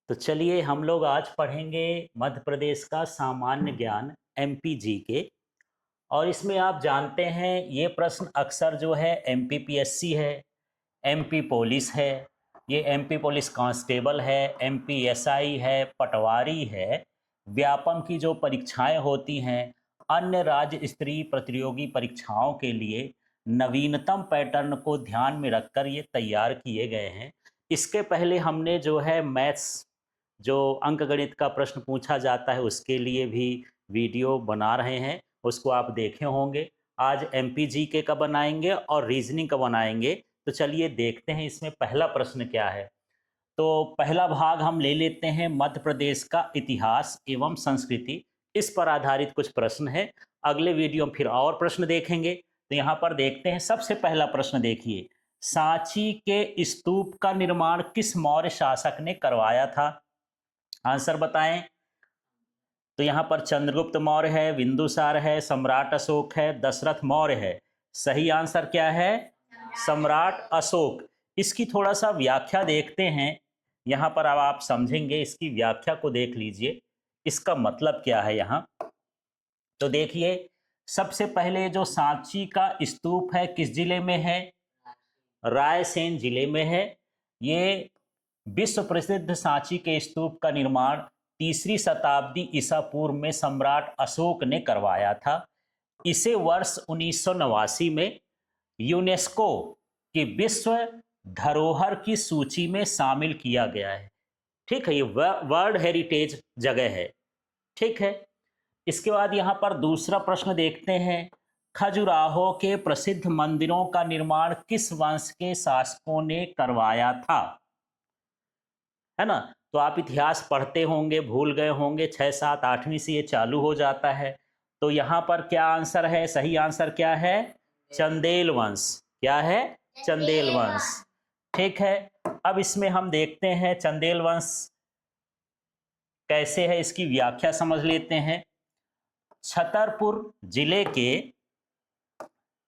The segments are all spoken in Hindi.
तो चलिए हम लोग आज पढ़ेंगे मध्य प्रदेश का सामान्य ज्ञान एमपी जीके। और इसमें आप जानते हैं ये प्रश्न अक्सर जो है एमपीपीएससी है, एमपी पुलिस है, ये एमपी पुलिस कांस्टेबल है, एमपी एसआई है, पटवारी है, व्यापम की जो परीक्षाएं होती हैं, अन्य राज्य स्तरीय प्रतियोगी परीक्षाओं के लिए नवीनतम पैटर्न को ध्यान में रखकर ये तैयार किए गए हैं। इसके पहले हमने जो है मैथ्स, जो अंकगणित का प्रश्न पूछा जाता है उसके लिए भी वीडियो बना रहे हैं, उसको आप देखे होंगे। आज एमपीजीके का बनाएंगे और रीजनिंग का बनाएंगे। तो चलिए देखते हैं इसमें पहला प्रश्न क्या है। तो पहला भाग हम ले लेते हैं मध्य प्रदेश का इतिहास एवं संस्कृति। इस पर आधारित कुछ प्रश्न है। अगले वीडियो में फिर और प्रश्न देखेंगे। तो यहाँ पर देखते हैं, सबसे पहला प्रश्न देखिए, सांची के स्तूप का निर्माण किस मौर्य शासक ने करवाया था? आंसर बताएं। तो यहाँ पर चंद्रगुप्त मौर्य है, बिंदुसार है, सम्राट अशोक है, दशरथ मौर्य है। सही आंसर क्या है? सम्राट अशोक। इसकी थोड़ा सा व्याख्या देखते हैं। यहाँ पर अब आप समझेंगे, इसकी व्याख्या को देख लीजिए, इसका मतलब क्या है यहाँ। तो देखिए, सबसे पहले जो सांची का स्तूप है किस जिले में है? रायसेन जिले में है। ये विश्व प्रसिद्ध सांची के स्तूप का निर्माण तीसरी शताब्दी ईसा पूर्व में सम्राट अशोक ने करवाया था। इसे वर्ष 1989 में यूनेस्को की विश्व धरोहर की सूची में शामिल किया गया है। ठीक है, ये वर्ल्ड हेरिटेज जगह है। ठीक है। इसके बाद यहाँ पर दूसरा प्रश्न देखते हैं, खजुराहो के प्रसिद्ध मंदिरों का निर्माण किस वंश के शासकों ने करवाया था? है ना। तो आप इतिहास पढ़ते होंगे, भूल गए होंगे, 6, 7, 8वीं से ये चालू हो जाता है। तो यहाँ पर क्या आंसर है? सही आंसर क्या है? चंदेल वंश। क्या है? चंदेल वंश। ठीक है। अब इसमें हम देखते हैं चंदेल वंश कैसे है, इसकी व्याख्या समझ लेते हैं। छतरपुर जिले के,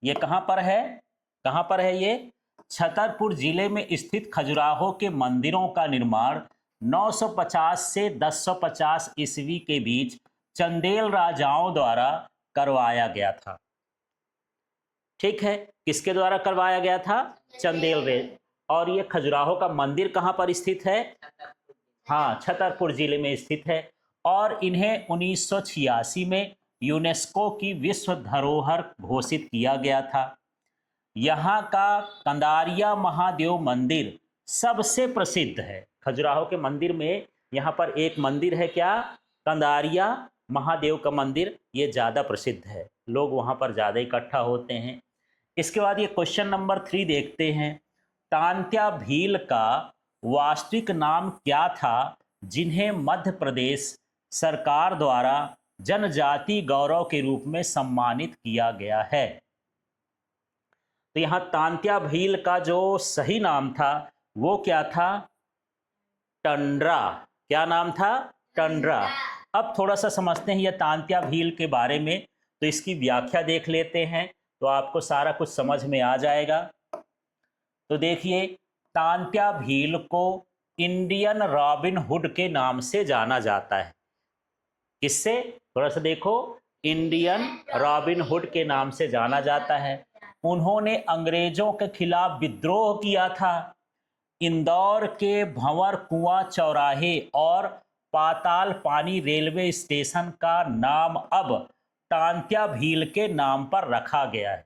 ये कहाँ पर है? कहाँ पर है ये? छतरपुर जिले में स्थित खजुराहो के मंदिरों का निर्माण 950 से 1050 ईस्वी के बीच चंदेल राजाओं द्वारा करवाया गया था। ठीक है, किसके द्वारा करवाया गया था? चंदेल रे। और ये खजुराहो का मंदिर कहाँ पर स्थित है? हाँ, छतरपुर जिले में स्थित है। और इन्हें 1986 में यूनेस्को की विश्व धरोहर घोषित किया गया था। यहाँ का कंदारिया महादेव मंदिर सबसे प्रसिद्ध है। खजुराहो के मंदिर में यहाँ पर एक मंदिर है, क्या? कंदारिया महादेव का मंदिर। ये ज़्यादा प्रसिद्ध है, लोग वहाँ पर ज़्यादा इकट्ठा होते हैं। इसके बाद ये क्वेश्चन नंबर 3 देखते हैं, तांत्या भील का वास्तविक नाम क्या था जिन्हें मध्य प्रदेश सरकार द्वारा जनजाति गौरव के रूप में सम्मानित किया गया है? तो यहाँ तांत्या भील का जो सही नाम था वो क्या था? टंडरा। क्या नाम था? टंडरा। अब थोड़ा सा समझते हैं यह तांत्या भील के बारे में। तो इसकी व्याख्या देख लेते हैं, तो आपको सारा कुछ समझ में आ जाएगा। तो देखिए, तांत्या भील को इंडियन रॉबिन हुड के नाम से जाना जाता है। किससे? थोड़ा सा देखो, इंडियन रॉबिन हुड के नाम से जाना जाता है। उन्होंने अंग्रेजों के खिलाफ विद्रोह किया था। इंदौर के भंवर कुआं चौराहे और पाताल पानी रेलवे स्टेशन का नाम अब तांत्या भील के नाम पर रखा गया है।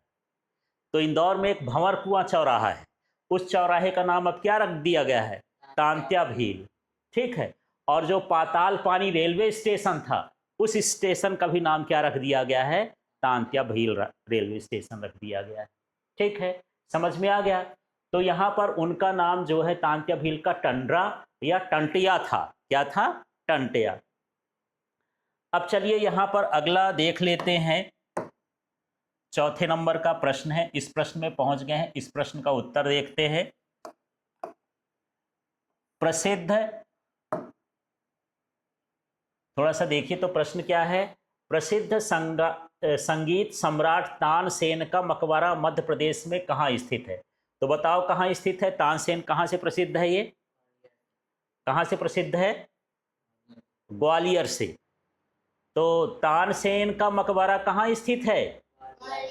तो इंदौर में एक भंवर कुआं चौराहा है, उस चौराहे का नाम अब क्या रख दिया गया है? तांत्या भील। ठीक है। और जो पाताल पानी रेलवे स्टेशन था, उस स्टेशन का भी नाम क्या रख दिया गया है? तांत्या भील रेलवे स्टेशन रख दिया गया है। ठीक है, समझ में आ गया। तो यहाँ पर उनका नाम जो है तांत्या भील का टंडरा या टंटिया था। क्या था? टंटिया। अब चलिए यहाँ पर अगला देख लेते हैं। चौथे नंबर का प्रश्न है, इस प्रश्न में पहुंच गए हैं। इस प्रश्न का उत्तर देखते हैं। प्रसिद्ध, थोड़ा सा देखिए तो प्रश्न क्या है। प्रसिद्ध संगीत सम्राट तानसेन का मकबरा मध्य प्रदेश में कहाँ स्थित है? तो बताओ कहाँ स्थित है? तानसेन कहाँ से प्रसिद्ध है ये? कहाँ से प्रसिद्ध है? ग्वालियर से। तो तानसेन का मकबरा कहाँ स्थित है?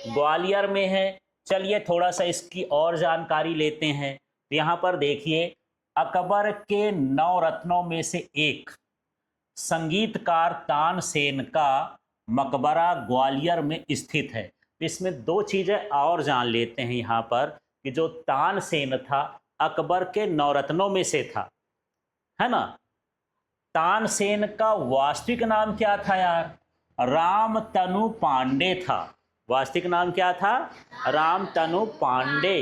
ग्वालियर में है। चलिए थोड़ा सा इसकी और जानकारी लेते हैं। तो यहाँ पर देखिए, अकबर के 9 रत्नों में से एक संगीतकार तानसेन का मकबरा ग्वालियर में स्थित है। तो इसमें 2 चीज़ें और जान लेते हैं यहाँ पर कि जो तानसेन था अकबर के 9 रत्नों में से था, है ना। तानसेन का वास्तविक नाम क्या था यार? रामतनु पांडे था। वास्तविक नाम क्या था? रामतनु पांडे।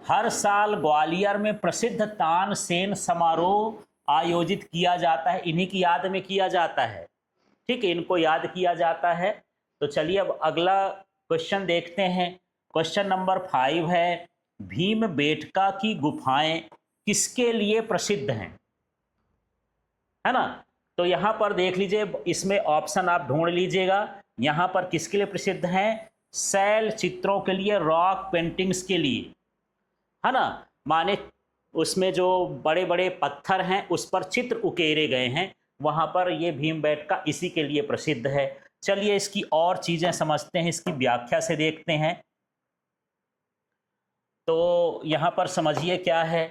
हर साल ग्वालियर में प्रसिद्ध तानसेन समारोह आयोजित किया जाता है, इन्हीं की याद में किया जाता है। ठीक है, इनको याद किया जाता है। तो चलिए अब अगला क्वेश्चन देखते हैं। क्वेश्चन नंबर 5 है, भीमबेटका की गुफाएं किसके लिए प्रसिद्ध हैं? है ना। तो यहाँ पर देख लीजिए, इसमें ऑप्शन आप ढूंढ लीजिएगा। यहाँ पर किसके लिए प्रसिद्ध हैं? शैल चित्रों के लिए, रॉक पेंटिंग्स के लिए, है ना। माने उसमें जो बड़े बड़े पत्थर हैं उस पर चित्र उकेरे गए हैं, वहाँ पर ये भीमबेटका इसी के लिए प्रसिद्ध है। चलिए इसकी और चीज़ें समझते हैं, इसकी व्याख्या से देखते हैं। तो यहाँ पर समझिए क्या है,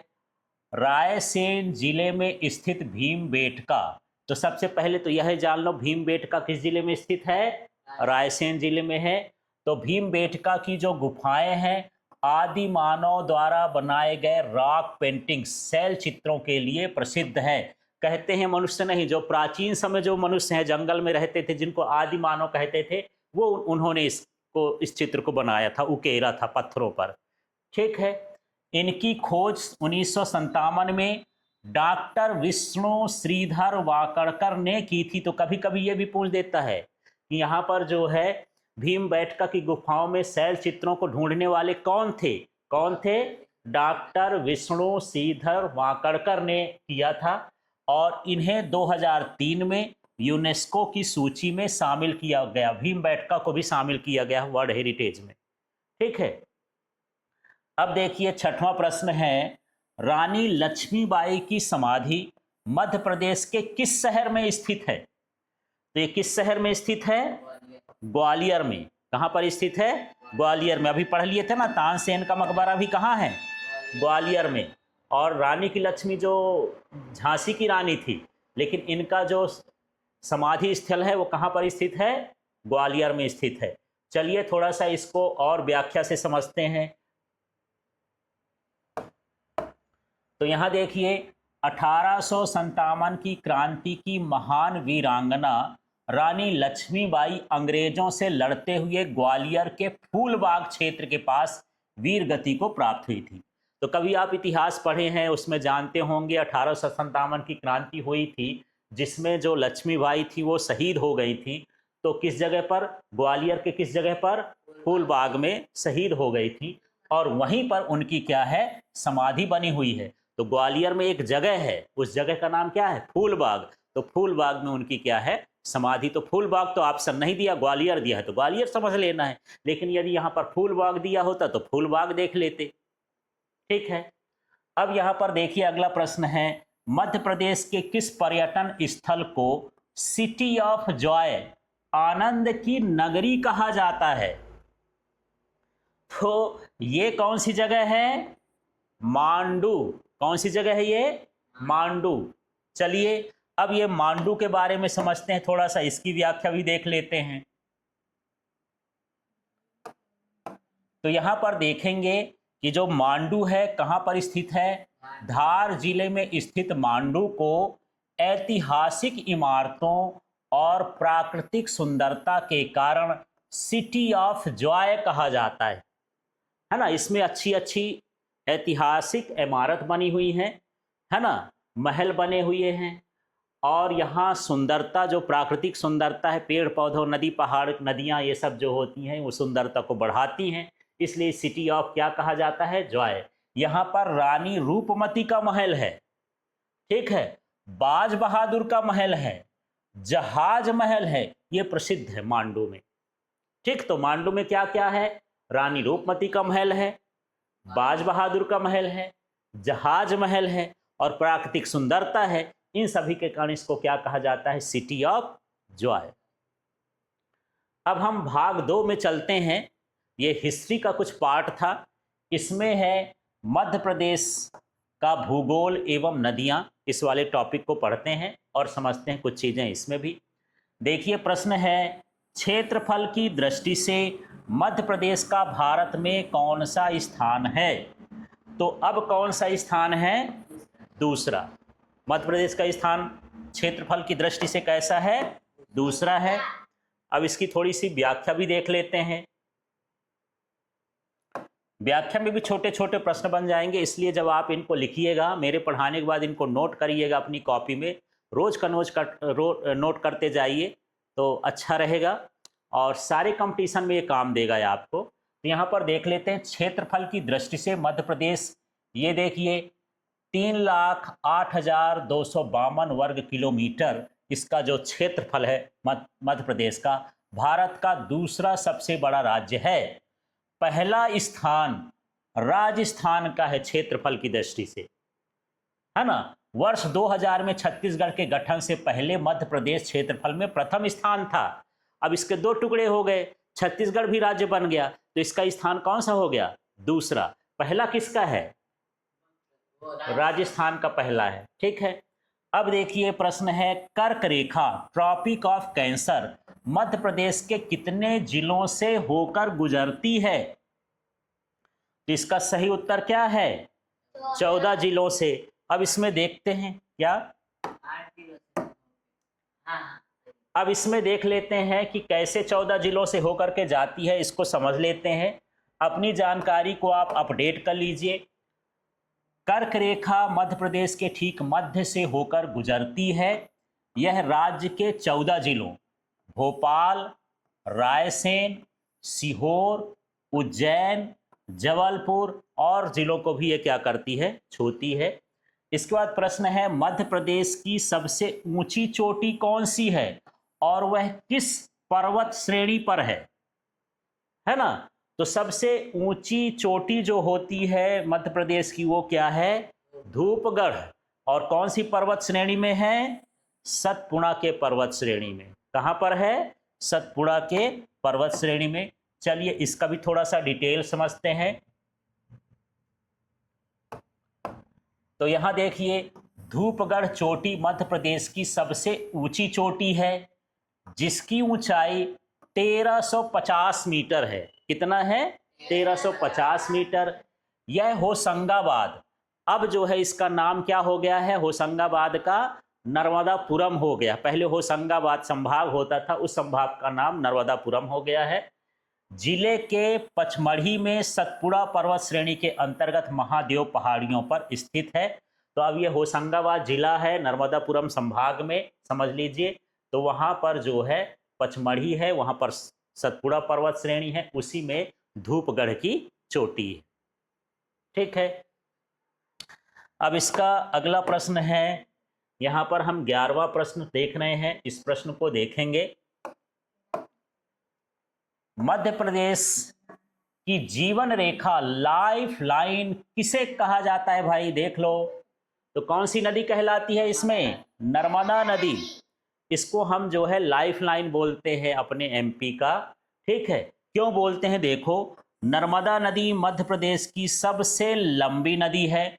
रायसेन जिले में स्थित भीमबेटका। तो सबसे पहले तो यह जान लो भीमबेटका किस जिले में स्थित है? रायसेन जिले में है। तो भीमबेटका की जो गुफाएं हैं आदि मानव द्वारा बनाए गए रॉक पेंटिंग्स, शैल चित्रों के लिए प्रसिद्ध है। कहते हैं मनुष्य नहीं, जो प्राचीन समय जो मनुष्य हैं जंगल में रहते थे, जिनको आदि मानव कहते थे, वो उन्होंने इस चित्र को बनाया था, उकेरा था पत्थरों पर। ठीक है। इनकी खोज 1957 में डॉक्टर विष्णु श्रीधर वाकड़कर ने की थी। तो कभी कभी ये भी पूछ देता है कि यहाँ पर जो है भीमबेटका की गुफाओं में शैल चित्रों को ढूंढने वाले कौन थे? कौन थे? डॉक्टर विष्णु श्रीधर वाकड़कर ने किया था। और इन्हें 2003 में यूनेस्को की सूची में शामिल किया गया, भीमबेटका को भी शामिल किया गया वर्ल्ड हेरिटेज में। ठीक है। अब देखिए 6वां प्रश्न है, रानी लक्ष्मीबाई की समाधि मध्य प्रदेश के किस शहर में स्थित है? तो ये किस शहर में स्थित है? ग्वालियर में। कहाँ पर स्थित है? ग्वालियर में। अभी पढ़ लिए थे ना, तानसेन का मकबरा भी कहाँ है? ग्वालियर में। और रानी की लक्ष्मी जो झांसी की रानी थी, लेकिन इनका जो समाधि स्थल है वो कहाँ पर स्थित है? ग्वालियर में स्थित है। चलिए थोड़ा सा इसको और व्याख्या से समझते हैं। तो यहाँ देखिए, 1857 की क्रांति की महान वीरांगना रानी लक्ष्मीबाई अंग्रेजों से लड़ते हुए ग्वालियर के फूलबाग क्षेत्र के पास वीर गति को प्राप्त हुई थी। तो कभी आप इतिहास पढ़े हैं, उसमें जानते होंगे 1857 की क्रांति हुई थी, जिसमें जो लक्ष्मीबाई थी वो शहीद हो गई थी। तो किस जगह पर? ग्वालियर के किस जगह पर? फूलबाग में शहीद हो गई थी। और वहीं पर उनकी क्या है? समाधि बनी हुई है। तो ग्वालियर में एक जगह है, उस जगह का नाम क्या है? फूलबाग। तो फूलबाग में उनकी क्या है? समाधि। तो फूलबाग तो ऑप्शन नहीं दिया, ग्वालियर दिया है, तो ग्वालियर समझ लेना है। लेकिन यदि यहाँ पर फूलबाग दिया होता तो फूलबाग देख लेते। ठीक है। अब यहाँ पर देखिए अगला प्रश्न है, मध्य प्रदेश के किस पर्यटन स्थल को सिटी ऑफ जॉय, आनंद की नगरी कहा जाता है? तो ये कौन सी जगह है? मांडू। कौन सी जगह है ये? मांडू। चलिए अब ये मांडू के बारे में समझते हैं, थोड़ा सा इसकी व्याख्या भी देख लेते हैं। तो यहां पर देखेंगे कि जो मांडू है कहां पर स्थित है? धार जिले में स्थित मांडू को ऐतिहासिक इमारतों और प्राकृतिक सुंदरता के कारण सिटी ऑफ जॉय कहा जाता है ना। इसमें अच्छी अच्छी ऐतिहासिक इमारत बनी हुई है ना, महल बने हुए हैं, और यहाँ सुंदरता, जो प्राकृतिक सुंदरता है, पेड़ पौधों, नदी, पहाड़, नदियाँ, ये सब जो होती हैं वो सुंदरता को बढ़ाती हैं। इसलिए सिटी ऑफ क्या कहा जाता है? जॉय। यहाँ पर रानी रूपमती का महल है, ठीक है, बाज बहादुर का महल है, जहाज महल है, ये प्रसिद्ध है मांडू में। ठीक, तो मांडू में क्या क्या है? रानी रूपमती का महल है, बाज बहादुर का महल है, जहाज महल है, और प्राकृतिक सुंदरता है, इन सभी के कारण इसको क्या कहा जाता है? City of Joy. अब हम भाग 2 में चलते हैं। ये हिस्ट्री का कुछ पार्ट था, इसमें है मध्य प्रदेश का भूगोल एवं नदियां। इस वाले टॉपिक को पढ़ते हैं और समझते हैं कुछ चीजें इसमें भी। देखिए प्रश्न है, क्षेत्रफल की दृष्टि से मध्य प्रदेश का भारत में कौन सा स्थान है? तो अब कौन सा स्थान है? दूसरा। मध्य प्रदेश का स्थान क्षेत्रफल की दृष्टि से कैसा है? दूसरा है। अब इसकी थोड़ी सी व्याख्या भी देख लेते हैं। व्याख्या में भी छोटे छोटे प्रश्न बन जाएंगे, इसलिए जब आप इनको लिखिएगा, मेरे पढ़ाने के बाद इनको नोट करिएगा अपनी कॉपी में, रोज का नोट करते जाइए तो अच्छा रहेगा और सारे कंपटीशन में ये काम देगा ये आपको। तो यहाँ पर देख लेते हैं क्षेत्रफल की दृष्टि से मध्य प्रदेश, ये देखिए 3,08,252 वर्ग किलोमीटर इसका जो क्षेत्रफल है मध्य प्रदेश का, भारत का दूसरा सबसे बड़ा राज्य है। पहला स्थान राजस्थान का है क्षेत्रफल की दृष्टि से, है ना। वर्ष 2000 में छत्तीसगढ़ के गठन से पहले मध्य प्रदेश क्षेत्रफल में प्रथम स्थान था। अब इसके 2 टुकड़े हो गए, छत्तीसगढ़ भी राज्य बन गया, तो इसका स्थान कौन सा हो गया? दूसरा। पहला किसका है? राजस्थान का पहला है, ठीक है। अब देखिए प्रश्न है, कर्क रेखा tropic of cancer Madhya Pradesh के कितने जिलों से होकर गुजरती है? तो इसका सही उत्तर क्या है? 14 जिलों से। अब इसमें देखते हैं क्या, अब इसमें देख लेते हैं कि कैसे 14 जिलों से होकर के जाती है, इसको समझ लेते हैं। अपनी जानकारी को आप अपडेट कर लीजिए। कर्क रेखा मध्य प्रदेश के ठीक मध्य से होकर गुजरती है। यह राज्य के 14 जिलों भोपाल, रायसेन, सीहोर, उज्जैन, जबलपुर और जिलों को भी ये क्या करती है? छूती है। इसके बाद प्रश्न है, मध्य प्रदेश की सबसे ऊंची चोटी कौन सी है और वह किस पर्वत श्रेणी पर है ना। तो सबसे ऊंची चोटी जो होती है मध्य प्रदेश की वो क्या है? धूपगढ़। और कौन सी पर्वत श्रेणी में है? सतपुड़ा के पर्वत श्रेणी में। कहां पर है? सतपुड़ा के पर्वत श्रेणी में। चलिए इसका भी थोड़ा सा डिटेल समझते हैं। तो यहां देखिए, धूपगढ़ चोटी मध्य प्रदेश की सबसे ऊंची चोटी है, जिसकी ऊंचाई 1350 मीटर है। कितना है? 1350 मीटर। यह होशंगाबाद, अब जो है इसका नाम क्या हो गया है? होशंगाबाद का नर्मदापुरम हो गया। पहले होशंगाबाद संभाग होता था, उस संभाग का नाम नर्मदापुरम हो गया है। जिले के पचमढ़ी में सतपुड़ा पर्वत श्रेणी के अंतर्गत महादेव पहाड़ियों पर स्थित है। तो अब ये होशंगाबाद जिला है नर्मदापुरम संभाग में, समझ लीजिए। तो वहां पर जो है पचमढ़ी है, वहां पर सतपुड़ा पर्वत श्रेणी है, उसी में धूपगढ़ की चोटी है, ठीक है। अब इसका अगला प्रश्न है, यहां पर हम 11वां प्रश्न देख रहे हैं। इस प्रश्न को देखेंगे, मध्य प्रदेश की जीवन रेखा लाइफ लाइन किसे कहा जाता है भाई? देख लो, तो कौन सी नदी कहलाती है इसमें? नर्मदा नदी। इसको हम जो है लाइफ लाइन बोलते हैं अपने एमपी का, ठीक है। क्यों बोलते हैं? देखो, नर्मदा नदी मध्य प्रदेश की सबसे लंबी नदी है।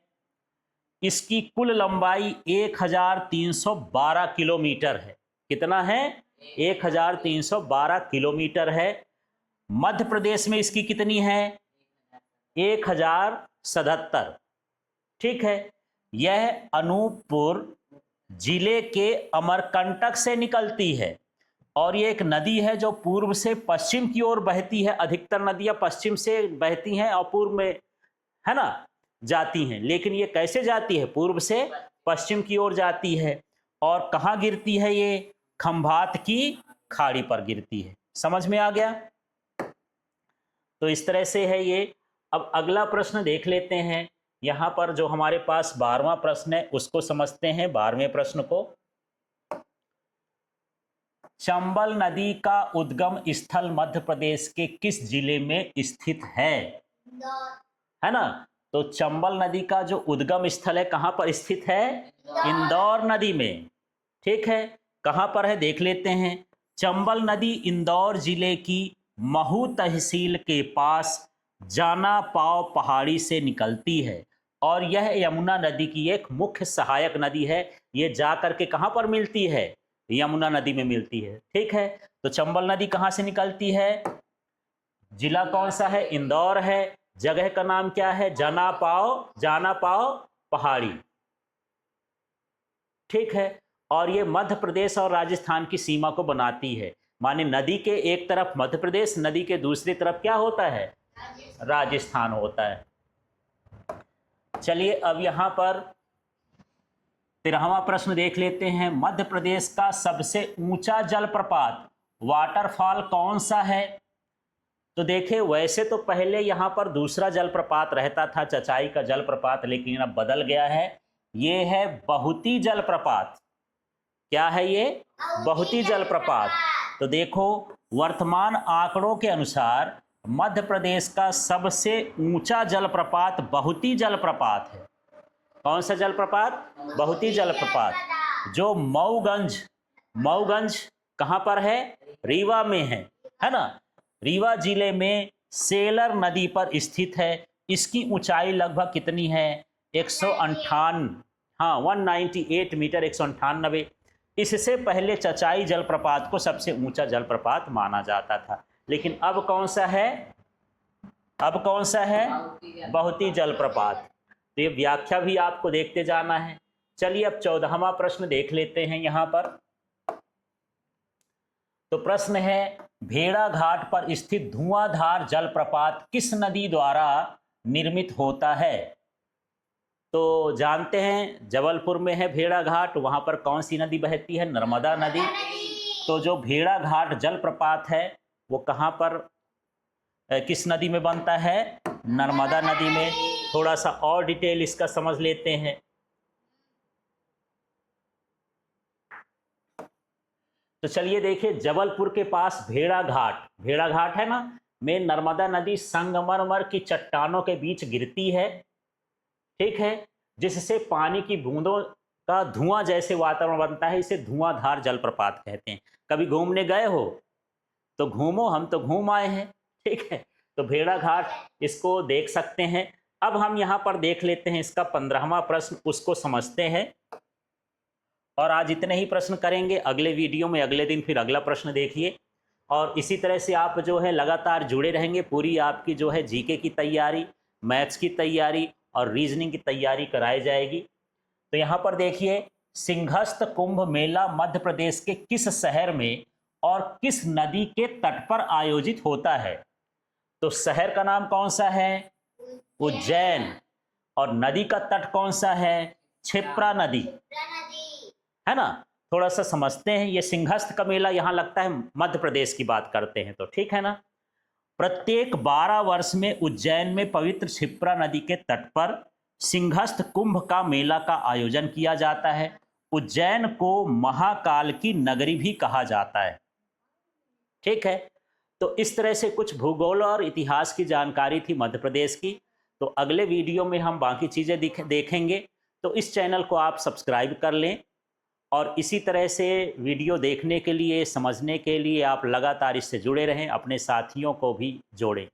इसकी कुल लंबाई 1312 किलोमीटर है। कितना है? 1312 किलोमीटर है। मध्य प्रदेश में इसकी कितनी है? 1077, ठीक है। यह अनूपपुर जिले के अमरकंटक से निकलती है और ये एक नदी है जो पूर्व से पश्चिम की ओर बहती है। अधिकतर नदियां पश्चिम से बहती हैं और पूर्व में, है ना, जाती हैं, लेकिन ये कैसे जाती है? पूर्व से पश्चिम की ओर जाती है। और कहाँ गिरती है ये? खंभात की खाड़ी पर गिरती है। समझ में आ गया? तो इस तरह से है ये। अब अगला प्रश्न देख लेते हैं। यहां पर जो हमारे पास 12वां प्रश्न है उसको समझते हैं। 12वें प्रश्न को, चंबल नदी का उद्गम स्थल मध्य प्रदेश के किस जिले में स्थित है ना। तो चंबल नदी का जो उद्गम स्थल है कहाँ पर स्थित है? इंदौर नदी में। ठीक है, कहाँ पर है देख लेते हैं। चंबल नदी इंदौर जिले की महू तहसील के पास जाना पाव पहाड़ी से निकलती है और यह यमुना नदी की एक मुख्य सहायक नदी है। ये जा करके कहाँ पर मिलती है? यमुना नदी में मिलती है। ठीक है, तो चंबल नदी कहाँ से निकलती है? जिला कौन सा है? इंदौर है। जगह का नाम क्या है? जाना पाव पहाड़ी। ठीक है, और ये मध्य प्रदेश और राजस्थान की सीमा को बनाती है। माने नदी के एक तरफ मध्य प्रदेश, नदी के दूसरी तरफ क्या होता है? राजस्थान होता है। चलिए अब यहां पर 13वां प्रश्न देख लेते हैं। मध्य प्रदेश का सबसे ऊंचा जलप्रपात वाटरफॉल कौन सा है? तो देखिए, वैसे तो पहले यहाँ पर दूसरा जलप्रपात रहता था, चचाई का जलप्रपात, लेकिन अब बदल गया है। ये है बहुती जलप्रपात। क्या है ये? बहुती जलप्रपात। तो देखो, वर्तमान आंकड़ों के अनुसार मध्य प्रदेश का सबसे ऊंचा जलप्रपात बहुती जलप्रपात है। कौन सा जलप्रपात? बहुती जलप्रपात, जो मऊगंज कहाँ पर है? रीवा में है ना? रीवा जिले में सेलर नदी पर स्थित है। इसकी ऊंचाई लगभग कितनी है? 198 मीटर, 198। इससे पहले चचाई जलप्रपात को सबसे ऊंचा जलप्रपात माना जाता था, लेकिन अब कौन सा है? अब कौन सा है? बहुती जलप्रपात। तो ये व्याख्या भी आपको देखते जाना है। चलिए अब 14वां प्रश्न देख लेते हैं यहां पर। तो प्रश्न है, भेड़ा घाट पर स्थित धुआंधार जलप्रपात किस नदी द्वारा निर्मित होता है? तो जानते हैं जबलपुर में है भेड़ा घाट, वहां पर कौन सी नदी बहती है? नर्मदा नदी। तो जो भेड़ा घाट जलप्रपात है वो कहां पर, किस नदी में बनता है? नर्मदा नदी में। थोड़ा सा और डिटेल इसका समझ लेते हैं। तो चलिए देखिए, जबलपुर के पास भेड़ा घाट है ना, में नर्मदा नदी संगमरमर की चट्टानों के बीच गिरती है। ठीक है, जिससे पानी की बूंदों का धुआं जैसे वातावरण बनता है। इसे धुआंधार जलप्रपात कहते हैं। कभी घूमने गए हो तो घूमो, हम तो घूम आए हैं। ठीक है, तो भेड़ा घाट इसको देख सकते हैं। अब हम यहाँ पर देख लेते हैं इसका 15वां प्रश्न, उसको समझते हैं। और आज इतने ही प्रश्न करेंगे। अगले वीडियो में अगले दिन फिर अगला प्रश्न देखिए। और इसी तरह से आप जो है लगातार जुड़े रहेंगे। पूरी आपकी जो है जीके की तैयारी, मैथ्स की तैयारी और रीजनिंग की तैयारी कराई जाएगी। तो यहाँ पर देखिए, सिंहस्थ कुंभ मेला मध्य प्रदेश के किस शहर में और किस नदी के तट पर आयोजित होता है? तो शहर का नाम कौन सा है? उज्जैन। और नदी का तट कौन सा है? क्षिप्रा नदी, है ना? थोड़ा सा समझते हैं। ये सिंहस्थ का मेला यहाँ लगता है, मध्य प्रदेश की बात करते हैं तो, ठीक है ना? प्रत्येक 12 वर्ष में उज्जैन में पवित्र क्षिप्रा नदी के तट पर सिंहस्थ कुंभ का मेला का आयोजन किया जाता है। उज्जैन को महाकाल की नगरी भी कहा जाता है। ठीक है, तो इस तरह से कुछ भूगोल और इतिहास की जानकारी थी मध्य प्रदेश की। तो अगले वीडियो में हम बाकी चीज़ें देखेंगे। तो इस चैनल को आप सब्सक्राइब कर लें और इसी तरह से वीडियो देखने के लिए, समझने के लिए आप लगातार इससे जुड़े रहें, अपने साथियों को भी जोड़ें।